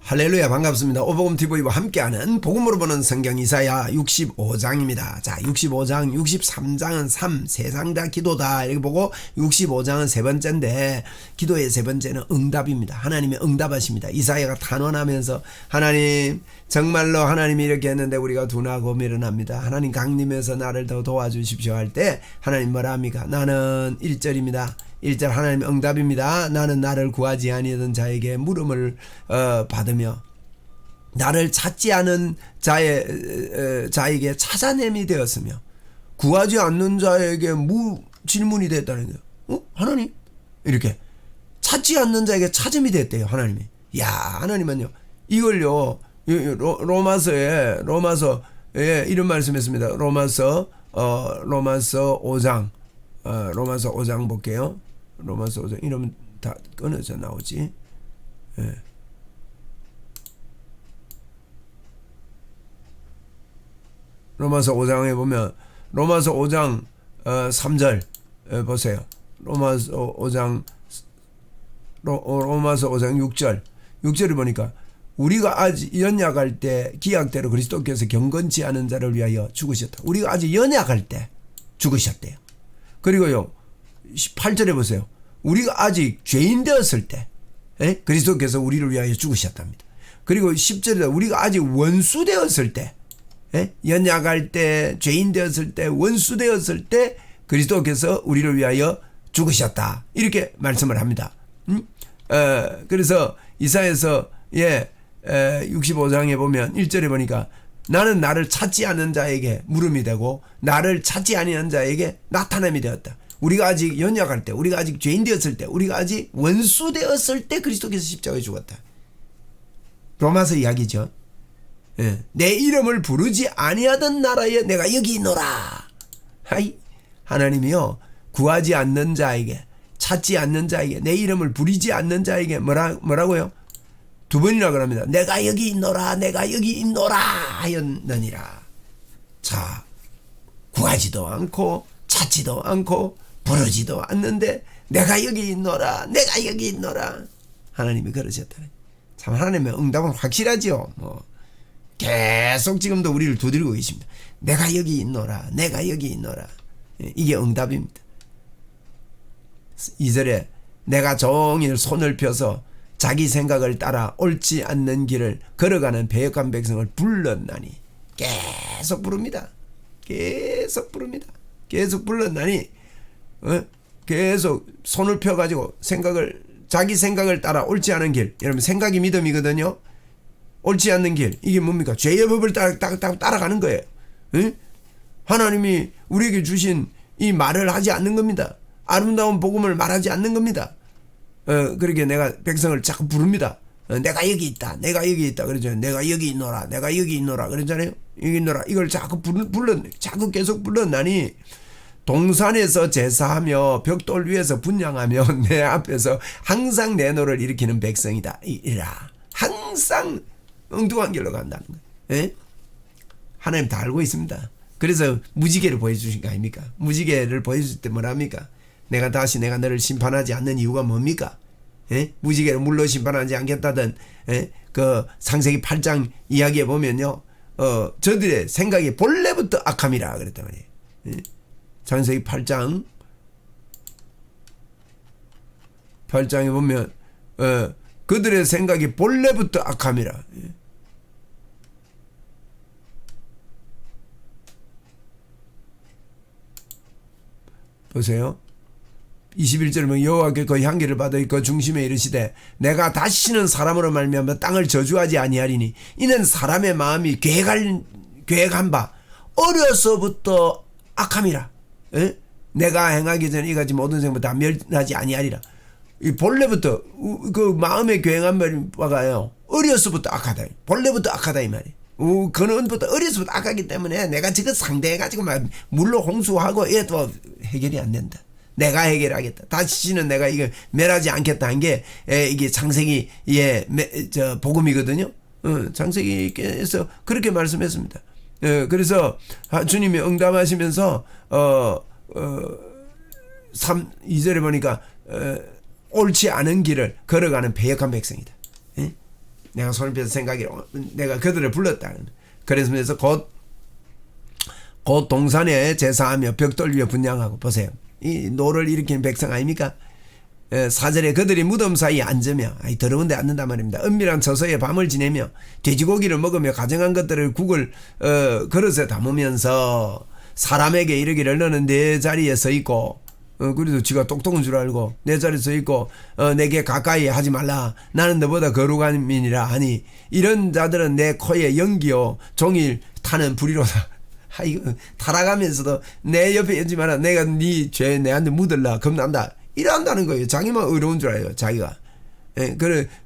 할렐루야, 반갑습니다. 오복음TV와 함께하는 복음으로 보는 성경 이사야 65장입니다. 자, 65장, 63장은 3, 세상 다 기도다 이렇게 보고 65장은 세 번째인데 기도의 세 번째는 응답입니다. 하나님이 응답하십니다. 이사야가 탄원하면서 하나님 정말로 하나님이 이렇게 했는데 우리가 둔하고 미련합니다. 하나님 강림해서 나를 더 도와주십시오 할 때 하나님 뭐라 합니까? 나는 1절입니다. 1절 하나님 응답입니다. 나는 나를 구하지 아니하던 자에게 물음을 받으며 나를 찾지 않은 자에게 찾아냄이 되었으며 구하지 않는 자에게 질문이 됐다는 거예요. 하나님 이렇게 찾지 않는 자에게 찾음이 됐대요. 하나님이. 야, 하나님은요 이걸요 로마서에 이런 말씀했습니다. 로마서 5장 로마서 5장 볼게요. 로마서 5장 이러면 다 끊어져 나오지. 예. 로마서 5장에 보면 로마서 5장 3절 보세요. 로마서 5장 6절을 보니까 우리가 아직 연약할 때 기약대로 그리스도께서 경건치 않은 자를 위하여 죽으셨다. 우리가 아직 연약할 때 죽으셨대요. 그리고요 8절에 보세요. 우리가 아직 죄인 되었을 때 그리스도께서 우리를 위하여 죽으셨답니다. 그리고 10절에 우리가 아직 원수 되었을 때 연약할 때 죄인 되었을 때 원수 되었을 때 그리스도께서 우리를 위하여 죽으셨다. 이렇게 말씀을 합니다. 그래서 이사야서 65장에 보면 1절에 보니까 나는 나를 찾지 않는 자에게 물음이 되고 나를 찾지 아니한 자에게 나타남이 되었다. 우리가 아직 연약할 때, 우리가 아직 죄인 되었을 때, 우리가 아직 원수 되었을 때 그리스도께서 십자가에 죽었다. 로마서 이야기죠. 내 이름을 부르지 아니하던 나라에 내가 여기 있노라. 하나님이요 구하지 않는 자에게, 찾지 않는 자에게, 내 이름을 부르지 않는 자에게 뭐라고요? 두 번이나 그럽니다. 내가 여기 있노라, 내가 여기 있노라 하였느니라. 자, 구하지도 않고 찾지도 않고 부르지도 않는데 내가 여기 있노라, 내가 여기 있노라. 하나님이 그러셨다. 참 하나님의 응답은 확실하죠. 계속 지금도 우리를 두드리고 계십니다. 내가 여기 있노라, 내가 여기 있노라. 이게 응답입니다. 2절에 내가 종일 손을 펴서 자기 생각을 따라 옳지 않는 길을 걸어가는 배역한 백성을 불렀나니. 계속 부릅니다. 계속 부릅니다. 계속 불렀나니 계속 손을 펴가지고 자기 생각을 따라 옳지 않은 길. 여러분 생각이 믿음이거든요. 옳지 않는 길 이게 뭡니까? 죄의 법을 따라가는 거예요. 하나님이 우리에게 주신 이 말을 하지 않는 겁니다. 아름다운 복음을 말하지 않는 겁니다. 그렇게 내가 백성을 자꾸 부릅니다. 내가 여기 있다, 내가 여기 있다 그러잖아요. 내가 여기 있노라, 내가 여기 있노라 그러잖아요. 여기 있노라 이걸 자꾸 자꾸 계속 불렀나니 동산에서 제사하며 벽돌 위에서 분향하며 내 앞에서 항상 내 노를 일으키는 백성이다. 이라 항상 엉뚱한 길로 간다는 거예요. 하나님 다 알고 있습니다. 그래서 무지개를 보여주신 거 아닙니까? 무지개를 보여줄 때 뭐랍니까? 내가 너를 심판하지 않는 이유가 뭡니까? 무지개를 물로 심판하지 않겠다던 그 창세기 8장 이야기에 보면요, 저들의 생각이 본래부터 악함이라 그랬단 말이에요. 창세기 8장에 보면 그들의 생각이 본래부터 악함이라. 보세요. 21절에 보면 여호와께 그 향기를 받아 그 중심에 이르시되 내가 다시는 사람으로 말미암아 땅을 저주하지 아니하리니 이는 사람의 마음이 계획한 바 어려서부터 악함이라. 내가 행하기 전에 이같이 모든 생부터 다 멸하지 아니하리라. 이 본래부터 그 마음에 계획한 바가요 어려서부터 악하다. 본래부터 악하다 이 말이에요. 근원부터 어려서부터 악하기 때문에 내가 지금 상대해가지고 막 물로 홍수하고 얘도 해결이 안 된다. 내가 해결하겠다. 다시는 내가 이거 멸하지 않겠다 한 게 이게 창세기 복음이거든요. 창세기에서 그렇게 말씀했습니다. 그래서 주님이 응답하시면서 2절에 보니까 옳지 않은 길을 걸어가는 배역한 백성이다. 내가 손을 펴서 생각이라. 내가 그들을 불렀다. 그래서 곧 동산에 제사하며 벽돌 위에 분향하고. 보세요. 이 노를 일으키는 백성 아닙니까? 4절에 그들이 무덤 사이에 앉으며, 더러운 데 앉는단 말입니다. 은밀한 처소에 밤을 지내며 돼지고기를 먹으며 가정한 것들을 국을 그릇에 담으면서 사람에게 이르기를 너는 내 자리에 서 있고, 그래도 지가 똑똑한 줄 알고 내 자리에 서 있고 내게 가까이 하지 말라. 나는 너보다 거룩한 민이라 하니 이런 자들은 내 코에 연기요 종일 타는 불이로다. 타락하면서도 내 옆에 있지 마라. 내가 네 죄 내한테 묻을라. 겁난다. 이런다는 거예요. 자기만 의로운 줄 알아요. 자기가.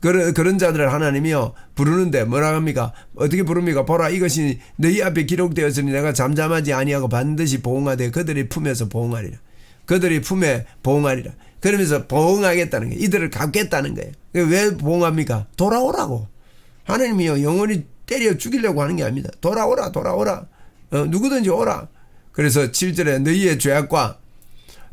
그런 자들을 하나님이요 부르는데 뭐라 합니까? 어떻게 부릅니까? 보라, 이것이 너희 앞에 기록되었으니 내가 잠잠하지 아니하고 반드시 보응하되 그들의 품에서 보응하리라. 그들의 품에 보응하리라. 그러면서 보응하겠다는 거예요. 이들을 갚겠다는 거예요. 왜 보응합니까? 돌아오라고. 하나님이요 영원히 때려 죽이려고 하는 게 아닙니다. 돌아오라. 누구든지 오라. 그래서 7절에 너희의 죄악과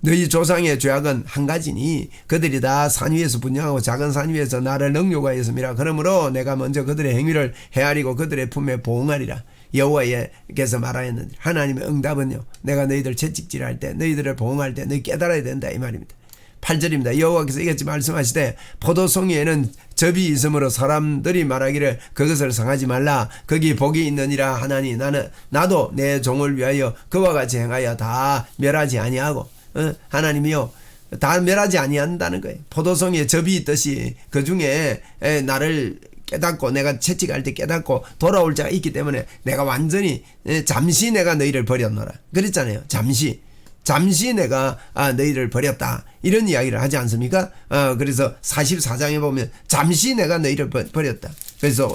너희 조상의 죄악은 한 가지니 그들이 다 산 위에서 분양하고 작은 산 위에서 나를 능욕하였음이라. 그러므로 내가 먼저 그들의 행위를 헤아리고 그들의 품에 보응하리라. 여호와께서 말하였는데, 하나님의 응답은요 내가 너희들 채찍질할 때 너희들을 보응할 때 너희 깨달아야 된다 이 말입니다. 8절입니다. 여호와께서 이같이 말씀하시되 포도송이에는 접이 있으므로 사람들이 말하기를 그것을 상하지 말라. 거기 복이 있느니라 하나니 나도 내 종을 위하여 그와 같이 행하여 다 멸하지 아니하고. 하나님이요 다 멸하지 아니한다는 거예요. 포도송이에 접이 있듯이 그 중에 나를 깨닫고 내가 채찍할 때 깨닫고 돌아올 자가 있기 때문에 내가 완전히 잠시 내가 너희를 버렸노라 그랬잖아요. 잠시 내가 너희를 버렸다 이런 이야기를 하지 않습니까? 그래서 44장에 보면 잠시 내가 너희를 버렸다. 그래서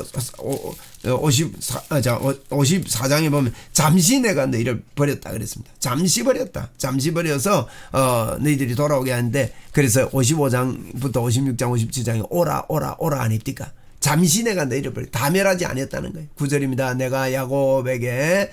54장에 보면 잠시 내가 너희를 버렸다 그랬습니다. 잠시 버려서 너희들이 돌아오게 하는데, 그래서 55장부터 56장 57장에 오라 아닙니까? 잠시 내가 너희를 다 멸하지 않았다는 거예요. 9절입니다. 내가 야곱에게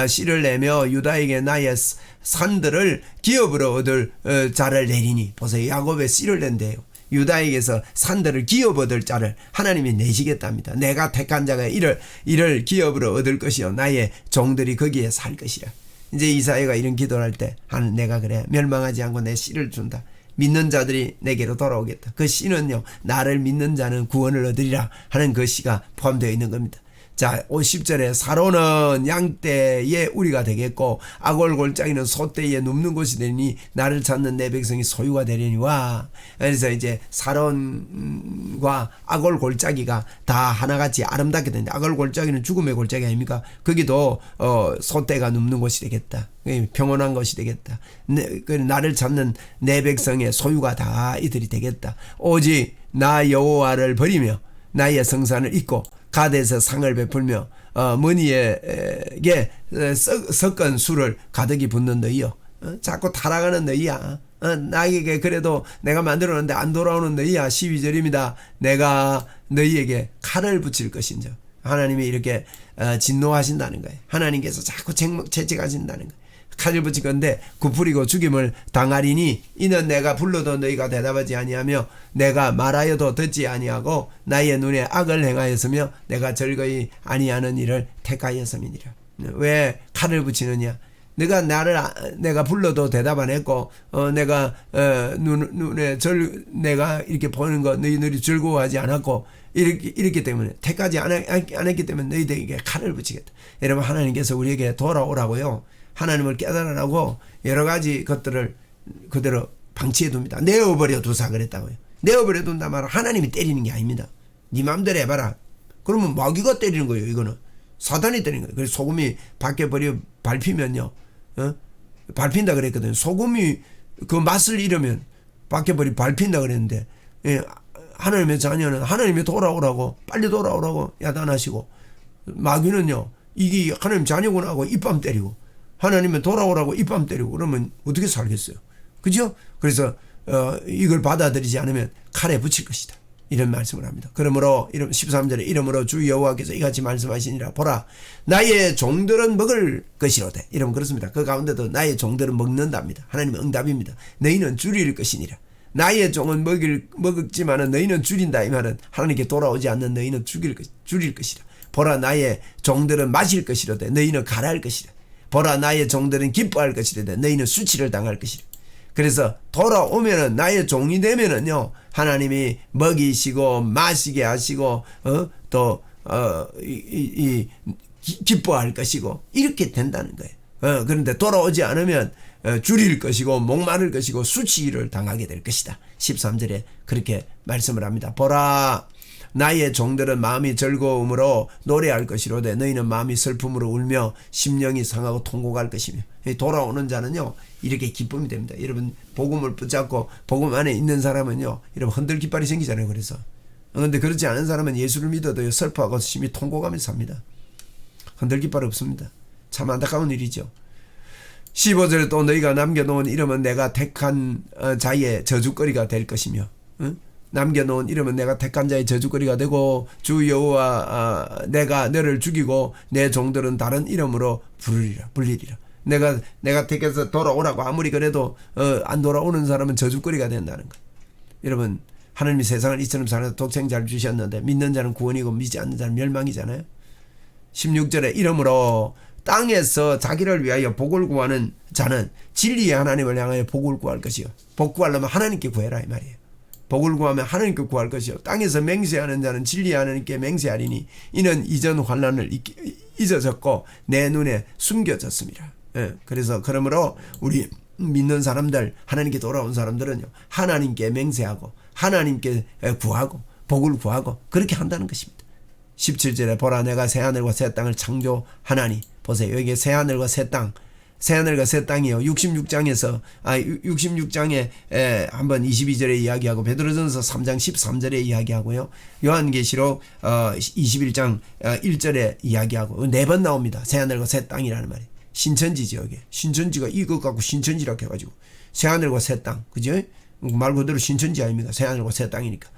씨를 내며 유다에게 나의 산들을 기업으로 얻을 자를 내리니. 보세요. 야곱에 씨를 낸대요. 유다에게서 산들을 기업 얻을 자를 하나님이 내시겠답니다. 내가 택한 자가 이를 기업으로 얻을 것이요 나의 종들이 거기에 살 것이라. 이제 이사야가 이런 기도를 할 때 하는 내가 그래 멸망하지 않고 내 씨를 준다. 믿는 자들이 내게로 돌아오겠다. 그 씨는요 나를 믿는 자는 구원을 얻으리라 하는 그 씨가 포함되어 있는 겁니다. 자, 50절에 사로는 양떼의 우리가 되겠고 아골 골짜기는 소떼에 눕는 곳이 되니 나를 찾는 내 백성이 소유가 되려니와. 그래서 이제 사론과 아골 골짜기가 다 하나같이 아름답게 된다. 아골 골짜기는 죽음의 골짜기 아닙니까? 거기도 소떼가 눕는 곳이 되겠다. 평온한 것이 되겠다. 나를 찾는 내 백성의 소유가 다 이들이 되겠다. 오직 나 여호와를 버리며 나의 성산을 잊고 가데에서 상을 베풀며 머니에게 섞은 술을 가득히 붓는 너희여. 자꾸 타락하는 너희야. 나에게 그래도 내가 만들어놨는데 안 돌아오는 너희야. 12절입니다. 내가 너희에게 칼을 붙일 것인즉. 하나님이 이렇게 진노하신다는 거예요. 하나님께서 자꾸 채찍하신다는 거예요. 칼을 붙일 건데 굽으리고 죽임을 당하리니 이는 내가 불러도 너희가 대답하지 아니하며 내가 말하여도 듣지 아니하고 나의 눈에 악을 행하였으며 내가 절거히 아니하는 일을 택하였음이니라. 왜 칼을 붙이느냐? 내가 불러도 대답 안 했고 내가 눈에 내가 이렇게 보는 거 너희들이 즐거워하지 않았고 이렇기 때문에 택하지 않았기 때문에 너희들에게 칼을 붙이겠다. 여러분, 하나님께서 우리에게 돌아오라고요. 하나님을 깨달으라고 여러 가지 것들을 그대로 방치해 둡니다. 내어버려 두사 그랬다고요. 내어버려 둔다 말은 하나님이 때리는 게 아닙니다. 네 마음대로 해봐라. 그러면 마귀가 때리는 거예요. 이거는 사단이 때리는 거예요. 그래서 소금이 밖에 밟히면요, 밟힌다 그랬거든요. 소금이 그 맛을 잃으면 밖에 밟힌다 그랬는데, 하나님의 자녀는 하나님이 돌아오라고, 빨리 돌아오라고 야단하시고, 마귀는요 이게 하나님 자녀구나 하고 입밤 때리고, 하나님은 돌아오라고 입밤 때리고 그러면 어떻게 살겠어요? 그죠? 그래서 이걸 받아들이지 않으면 칼에 붙일 것이다. 이런 말씀을 합니다. 그러므로 13절에 이러므로 주 여호와께서 이같이 말씀하시니라. 보라, 나의 종들은 먹을 것이로되. 이러면 그렇습니다. 그 가운데도 나의 종들은 먹는답니다. 하나님의 응답입니다. 너희는 줄일 것이니라. 나의 종은 먹지만은 너희는 줄인다. 이 말은 하나님께 돌아오지 않는 너희는 줄일 것이라. 보라 나의 종들은 마실 것이로되 너희는 가라할 것이라. 보라 나의 종들은 기뻐할 것이로되 너희는 수치를 당할 것이라. 그래서 돌아오면은 나의 종이 되면은요 하나님이 먹이시고 마시게 하시고 기뻐할 것이고 이렇게 된다는 거예요. 그런데 돌아오지 않으면 줄일 것이고 목마를 것이고 수치를 당하게 될 것이다. 13절에 그렇게 말씀을 합니다. 보라 나의 종들은 마음이 즐거움으로 노래할 것이로되 너희는 마음이 슬픔으로 울며 심령이 상하고 통곡할 것이며. 돌아오는 자는요 이렇게 기쁨이 됩니다. 여러분 복음을 붙잡고 복음 안에 있는 사람은요 여러분 흔들 깃발이 생기잖아요. 그런데 그렇지 않은 사람은 예수를 믿어도 슬퍼하고 심히 통곡하면서 삽니다. 흔들 깃발 없습니다. 참 안타까운 일이죠. 15절에 또 너희가 남겨놓은 이름은 내가 택한 자의 저주거리가 될 것이며, 남겨놓은 이름은 내가 택한 자의 저주거리가 되고 주 여호와 내가 너를 죽이고 내 종들은 다른 이름으로 불리리라. 내가 택해서 돌아오라고 아무리 그래도 안 돌아오는 사람은 저주거리가 된다는 거. 여러분 하나님이 세상을 이처럼 사는 독생자를 주셨는데 믿는 자는 구원이고 믿지 않는 자는 멸망이잖아요. 16절에 이러므로 땅에서 자기를 위하여 복을 구하는 자는 진리의 하나님을 향하여 복을 구할 것이요. 복 구하려면 하나님께 구해라 이 말이에요. 복을 구하면 하나님께 구할 것이요. 땅에서 맹세하는 자는 진리의 하나님께 맹세하리니 이는 이전 환난을 잊어졌고 내 눈에 숨겨졌습니다. 그래서 그러므로 우리 믿는 사람들 하나님께 돌아온 사람들은요 하나님께 맹세하고 하나님께 구하고 복을 구하고 그렇게 한다는 것입니다. 17절에 보라 내가 새하늘과 새 땅을 창조하나니. 보세요. 여기 새하늘과 새 땅. 새하늘과 새 땅이요. 66장에 한번 22절에 이야기하고 베드로전서 3장 13절에 이야기하고요. 요한계시록 21장 1절에 이야기하고 4번 나옵니다. 새하늘과 새 땅이라는 말이. 신천지죠. 여기. 신천지가 이것 갖고 신천지라고 해가지고 새하늘과 새 땅. 그죠? 말 그대로 신천지 아닙니까? 새하늘과 새 땅이니까.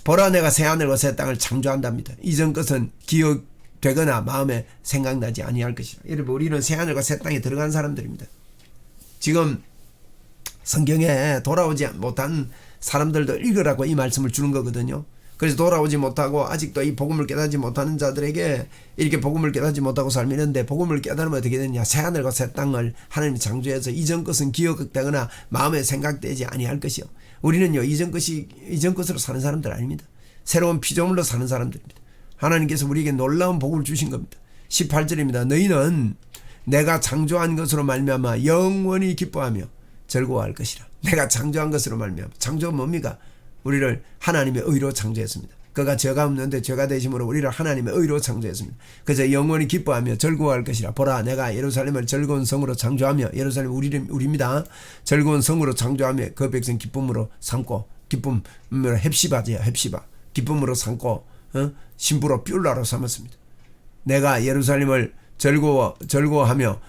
보라 내가 새하늘과 새 땅을 창조한답니다. 이전 것은 기억되거나 마음에 생각나지 아니할 것이라. 여러분 우리는 새하늘과 새 땅에 들어간 사람들입니다. 지금 성경에 돌아오지 못한 사람들도 읽으라고 이 말씀을 주는 거거든요. 그래서 돌아오지 못하고 아직도 이 복음을 깨닫지 못하는 자들에게 이렇게 복음을 깨닫지 못하고 살면는데 복음을 깨달으면 어떻게 되냐. 새하늘과 새 땅을 하나님이 창조해서 이전 것은 기억되거나 마음에 생각되지 아니할 것이요. 우리는요 이전 것으로 사는 사람들 아닙니다. 새로운 피조물로 사는 사람들입니다. 하나님께서 우리에게 놀라운 복을 주신 겁니다. 18절입니다. 너희는 내가 창조한 것으로 말미암아 영원히 기뻐하며 즐거워할 것이라. 내가 창조한 것으로 말미암아. 창조는 뭡니까? 우리를 하나님의 의로 창조했습니다. 그가 죄가 없는데 죄가 되심으로 우리를 하나님의 의로 창조했습니다. 그래서 영원히 기뻐하며 즐거워할 것이라. 보라 내가 예루살렘을 즐거운 성으로 창조하며. 예루살렘 우리입니다. 즐거운 성으로 창조하며 그 백성 기쁨으로 삼고. 기쁨으로 헵시바지요. 헵시바. 기쁨으로 삼고 신부로 뷸라로 삼았습니다. 내가 예루살렘을 즐거워하며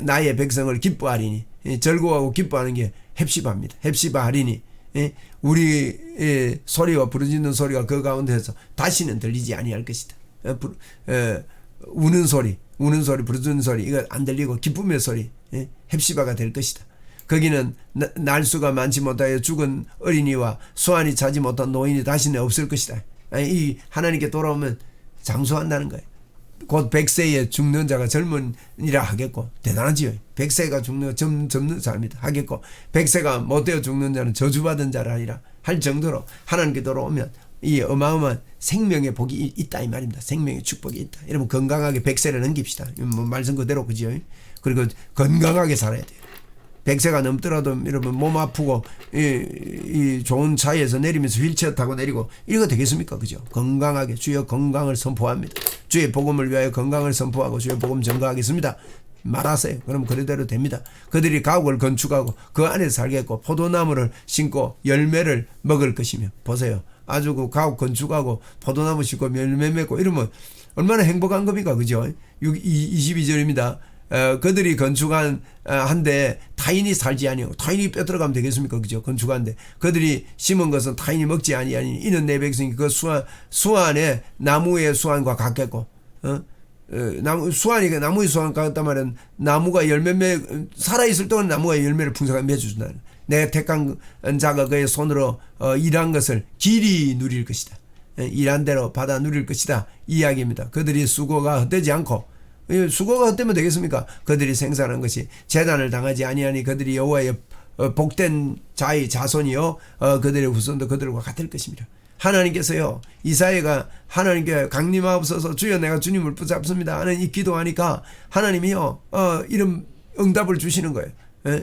나의 백성을 기뻐하리니. 즐거워하고 기뻐하는 게 헵시바입니다. 헵시바 하리니. 우리 소리와 부르짖는 소리가 그 가운데서 다시는 들리지 아니할 것이다. 우는 소리 부르짖는 소리 이거 안 들리고 기쁨의 소리 헵시바가 될 것이다. 거기는 날수가 많지 못하여 죽은 어린이와 수완이 차지 못한 노인이 다시는 없을 것이다. 이 하나님께 돌아오면 장수한다는 거예요. 곧 100세에 죽는 자가 젊은이라 하겠고. 대단하지요. 100세가 죽는 젊는 사람이다 하겠고 100세가 못되어 죽는 자는 저주받은 자라 아니라 할 정도로 하나님께 돌아오면 이 어마어마한 생명의 복이 있다 이 말입니다. 생명의 축복이 있다. 여러분 건강하게 100세를 넘깁시다. 말씀 그대로 그죠? 그리고 건강하게 살아야 돼요. 100세가 넘더라도 여러분 몸 아프고 이 좋은 차에서 내리면서 휠체어 타고 내리고 이거 되겠습니까? 그죠? 건강하게 주의 건강을 선포합니다. 주의 복음을 위하여 건강을 선포하고 주의 복음 전가하겠습니다. 말하세요. 그럼 그대로 됩니다. 그들이 가옥을 건축하고 그 안에 살겠고 포도나무를 심고 열매를 먹을 것이며. 보세요. 아주 그 가옥 건축하고 포도나무 심고 열매 맺고 이러면 얼마나 행복한 겁니까? 그죠? 22절입니다. 그들이 건축한 한데 타인이 살지 아니하고. 타인이 뺏들어가면 되겠습니까? 그죠? 건축한데 그들이 심은 것은 타인이 먹지 아니하니 이는 내 백성이 그 수완의 나무의 수완과 같겠고. 수완이 나무의 수완과 같단 말은 나무가 살아있을 동안 나무가 열매를 풍성하게 맺어준다는. 내 택한 자가 그의 손으로 일한 것을 길이 누릴 것이다. 일한 대로 받아 누릴 것이다. 이 이야기입니다. 그들이 수고가 헛되지 않고, 수고가 헛되면 되겠습니까? 그들이 생산한 것이 재단을 당하지 아니하니 그들이 여호와의 복된 자의 자손이요 그들의 후손도 그들과 같을 것입니다. 하나님께서요, 이사야가 하나님께 강림하옵소서 주여 내가 주님을 붙잡습니다 하는 이 기도하니까 하나님이요 이런 응답을 주시는 거예요.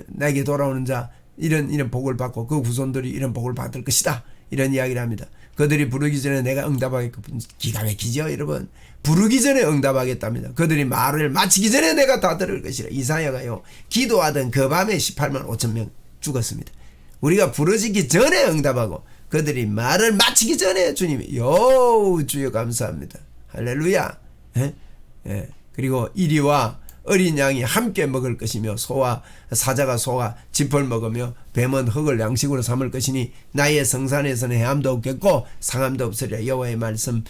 내게 돌아오는 자 이런 복을 받고 그 후손들이 이런 복을 받을 것이다. 이런 이야기를 합니다. 그들이 부르기 전에 내가 응답하겠고, 기가 막히죠 여러분. 부르기 전에 응답하겠답니다. 그들이 말을 마치기 전에 내가 다 들을 것이라. 이사야가요 기도하던 그 밤에 18만 5천 명 죽었습니다. 우리가 부르짖기 전에 응답하고 그들이 말을 마치기 전에 주님이 주여 감사합니다. 할렐루야. 그리고 이리와 어린 양이 함께 먹을 것이며 사자가 소와 짚을 먹으며 뱀은 흙을 양식으로 삼을 것이니 나의 성산에서는 해함도 없겠고 상함도 없으리라. 여호와의 말씀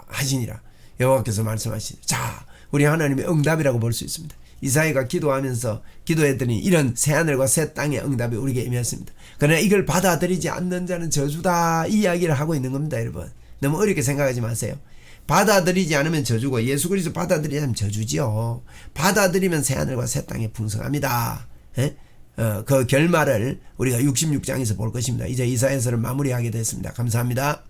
하시니라. 여호와께서 말씀하시니. 자, 우리 하나님의 응답이라고 볼 수 있습니다. 이사야가 기도하면서 기도했더니 이런 새하늘과 새 땅의 응답이 우리에게 임했습니다. 그러나 이걸 받아들이지 않는 자는 저주다, 이 이야기를 하고 있는 겁니다. 여러분, 너무 어렵게 생각하지 마세요. 받아들이지 않으면 저주고 예수 그리스도 받아들이면 저주지요. 받아들이면 새하늘과 새 땅의 풍성합니다. 그 결말을 우리가 66장에서 볼 것입니다. 이제 이사야서를 마무리하게 됐습니다. 감사합니다.